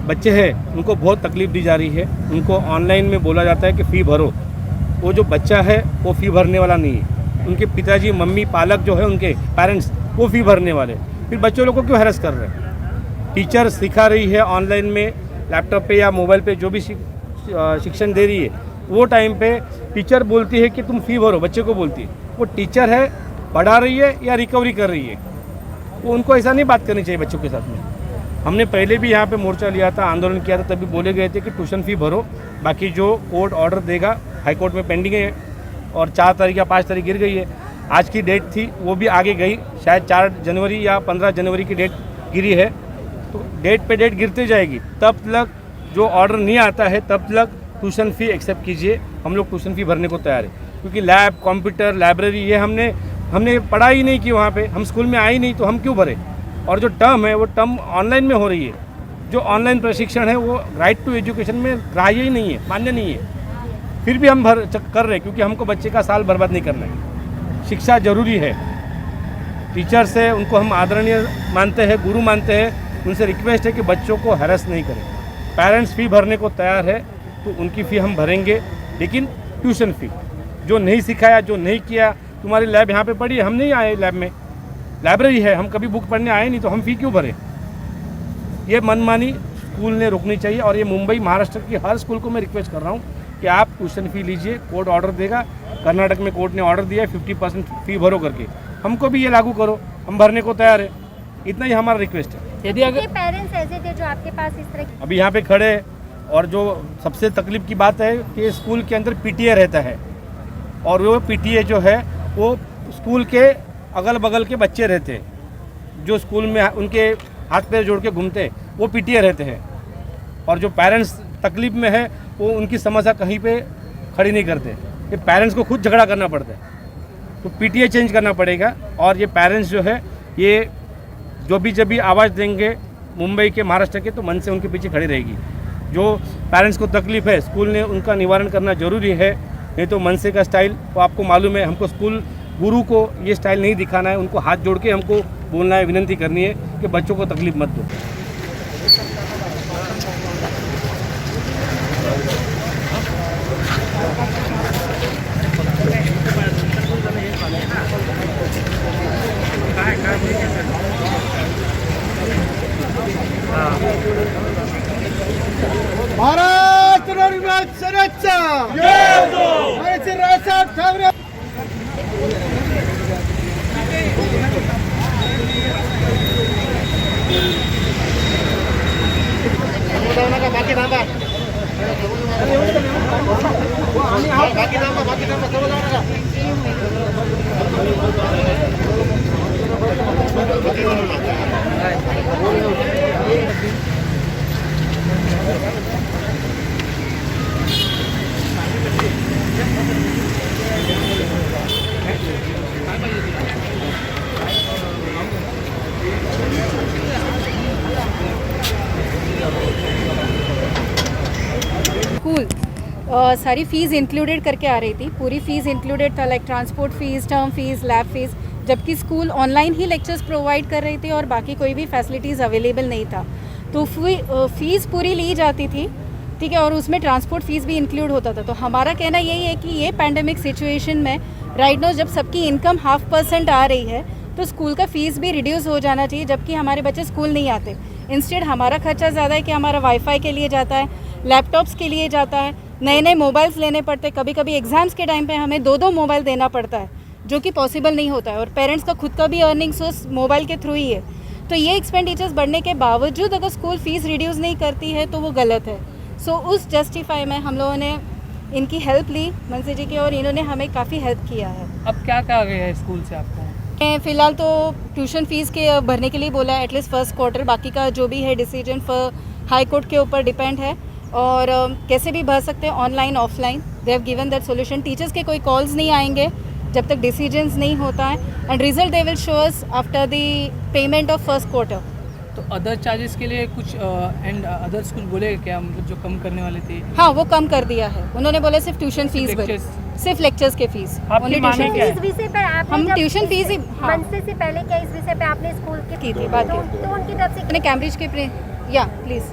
बच्चे हैं उनको बहुत तकलीफ दी जा रही है। उनको ऑनलाइन में बोला जाता है कि फ़ी भरो। वो जो बच्चा है वो फ़ी भरने वाला नहीं है। उनके पिताजी मम्मी पालक जो है उनके पेरेंट्स वो फ़ी भरने वाले। फिर बच्चों लोगों को क्यों हैरेस कर रहे हैं? टीचर सिखा रही है ऑनलाइन में लैपटॉप पे या मोबाइल पे जो भी शिक्षण दे रही है, वो टाइम पे टीचर बोलती है कि तुम फ़ी भरो, बच्चे को बोलती है। वो टीचर है, पढ़ा रही है या रिकवरी कर रही है? वो उनको ऐसा नहीं बात करनी चाहिए बच्चों के साथ में। हमने पहले भी यहाँ पे मोर्चा लिया था, आंदोलन किया था, तभी बोले गए थे कि ट्यूशन फ़ी भरो, बाकी जो कोर्ट ऑर्डर देगा, हाई कोर्ट में पेंडिंग है और 4 तारीख या 5 तारीख गिर गई है। आज की डेट थी वो भी आगे गई, शायद 4 जनवरी या 15 जनवरी की डेट गिरी है। तो डेट पे डेट गिरती जाएगी, तब तक जो ऑर्डर नहीं आता है तब तक ट्यूशन फ़ी एक्सेप्ट कीजिए। हम लोग ट्यूशन फ़ी भरने को तैयार है, क्योंकि लैब, कंप्यूटर, लाइब्रेरी ये हमने पढ़ा ही नहीं की वहाँ पे, हम स्कूल में आए ही नहीं, तो हम क्यों भरे? और जो टर्म है वो टर्म ऑनलाइन में हो रही है। जो ऑनलाइन प्रशिक्षण है वो राइट टू एजुकेशन में ग्राह्य ही नहीं है, मान्य नहीं है। फिर भी हम कर रहे हैं, क्योंकि हमको बच्चे का साल बर्बाद नहीं करना है। शिक्षा जरूरी है। टीचर से उनको हम आदरणीय मानते हैं, गुरु मानते हैं। उनसे रिक्वेस्ट है कि बच्चों को हैरेस नहीं करें। पेरेंट्स फ़ी भरने को तैयार है तो उनकी फ़ी हम भरेंगे, लेकिन ट्यूशन फ़ी जो नहीं सिखाया, जो नहीं किया। तुम्हारी लैब यहाँ पे पड़ी है, हम नहीं आए लैब में, लाइब्रेरी है, हम कभी बुक पढ़ने आए नहीं, तो हम फ़ी क्यों भरें? ये मनमानी स्कूल ने रोकनी चाहिए। और ये मुंबई, महाराष्ट्र की हर स्कूल को मैं रिक्वेस्ट कर रहा हूँ कि आप ट्यूशन फ़ी लीजिए। कोर्ट ऑर्डर देगा, कर्नाटक में कोर्ट ने ऑर्डर दिया है 50% फ़ी भरो करके, हमको भी ये लागू करो, हम भरने को तैयार है। इतना ही हमारा रिक्वेस्ट है। यदि अगर पेरेंट्स ऐसे थे जो आपके पास इस तरह अभी यहाँ पे खड़े, और जो सबसे तकलीफ की बात है कि स्कूल के अंदर पीटीए रहता है, और वो पीटीए जो है वो स्कूल के अगल बगल के बच्चे रहते हैं, जो स्कूल में उनके हाथ पैर जोड़ के घूमते हैं, वो पीटीए रहते हैं। और जो पेरेंट्स तकलीफ में है वो उनकी समस्या कहीं पे खड़ी नहीं करते, ये पेरेंट्स को खुद झगड़ा करना पड़ता है। तो पीटीए चेंज करना पड़ेगा। और ये पेरेंट्स जो है ये जो भी आवाज़ देंगे मुंबई के, महाराष्ट्र के, तो मन से उनके पीछे खड़ी रहेगी। जो पेरेंट्स को तकलीफ है स्कूल ने उनका निवारण करना जरूरी है, नहीं तो मनसे का स्टाइल वो आपको मालूम है। हमको स्कूल गुरु को ये स्टाइल नहीं दिखाना है, उनको हाथ जोड़ के हमको बोलना है, विनती करनी है कि बच्चों को तकलीफ मत दो। महाराष्ट्र सेनेचा राजसाहेब ठाकरे बाकी थांबा सर्व स्कूल सारी फ़ीस इंक्लूडेड करके आ रही थी। पूरी फ़ीस इंक्लूडेड था, like transport fees, term fees, lab fees, जबकि स्कूल ऑनलाइन ही लेक्चर्स प्रोवाइड कर रही थी और बाकी कोई भी फैसिलिटीज़ अवेलेबल नहीं था। तो फ़ीस पूरी ली जाती थी, ठीक है, और उसमें ट्रांसपोर्ट फ़ीस भी इंक्लूड होता था। तो हमारा कहना यही है कि ये पैंडेमिक सिचुएशन में राइट नाउ जब सबकी इनकम 0.5% आ रही है तो स्कूल का फ़ीस भी रिड्यूस हो जाना चाहिए, जबकि हमारे बच्चे स्कूल नहीं आते। इंस्टेड हमारा खर्चा ज़्यादा है कि हमारा वाईफाई के लिए जाता है, लैपटॉप्स के लिए जाता है, नए नए मोबाइल्स लेने पड़ते हैं। कभी कभी एग्ज़ाम्स के टाइम पे हमें 2 मोबाइल देना पड़ता है, जो कि पॉसिबल नहीं होता है। और पेरेंट्स का खुद का भी अर्निंग सोर्स मोबाइल के थ्रू ही है। तो ये एक्सपेंडिचर्स बढ़ने के बावजूद अगर स्कूल फ़ीस रिड्यूस नहीं करती है तो वो गलत है। सो उस जस्टिफाई में हम लोगों ने इनकी हेल्प ली मनसे जी की, और इन्होंने हमें काफ़ी हेल्प किया है। अब क्या कहा गया है स्कूल से आपको? फिलहाल तो ट्यूशन फीस के भरने के लिए बोला है एटलीस्ट फर्स्ट क्वार्टर, बाकी का जो भी है डिसीजन हाई कोर्ट के ऊपर डिपेंड है। और कैसे भी भर सकते हैं, online offline, they have given that solution. Teachers के कोई कॉल्स नहीं आएंगे जब तक डिसीजंस नहीं होता है, and result they will show us after the payment of first quarter. तो अदर चार्जेस के लिए कुछ एंड अदर्स कुछ बोले क्या, मतलब जो कम करने वाले थे? हाँ, वो कम कर दिया है उन्होंने, बोला सिर्फ ट्यूशन फीस भरी, Lectures? सिर्फ लेक्चर्स के फीस, आपकी ओनली माने ट्यूशन क्या है? इस विषय पर आपने हम जब ट्यूशन इस फीस ही हाँ, मंच से पहले क्या इस विषय पे आपने स्कूल की थी बात तो उनकी तरफ से मैंने कैम्ब्रिज के या प्लीज़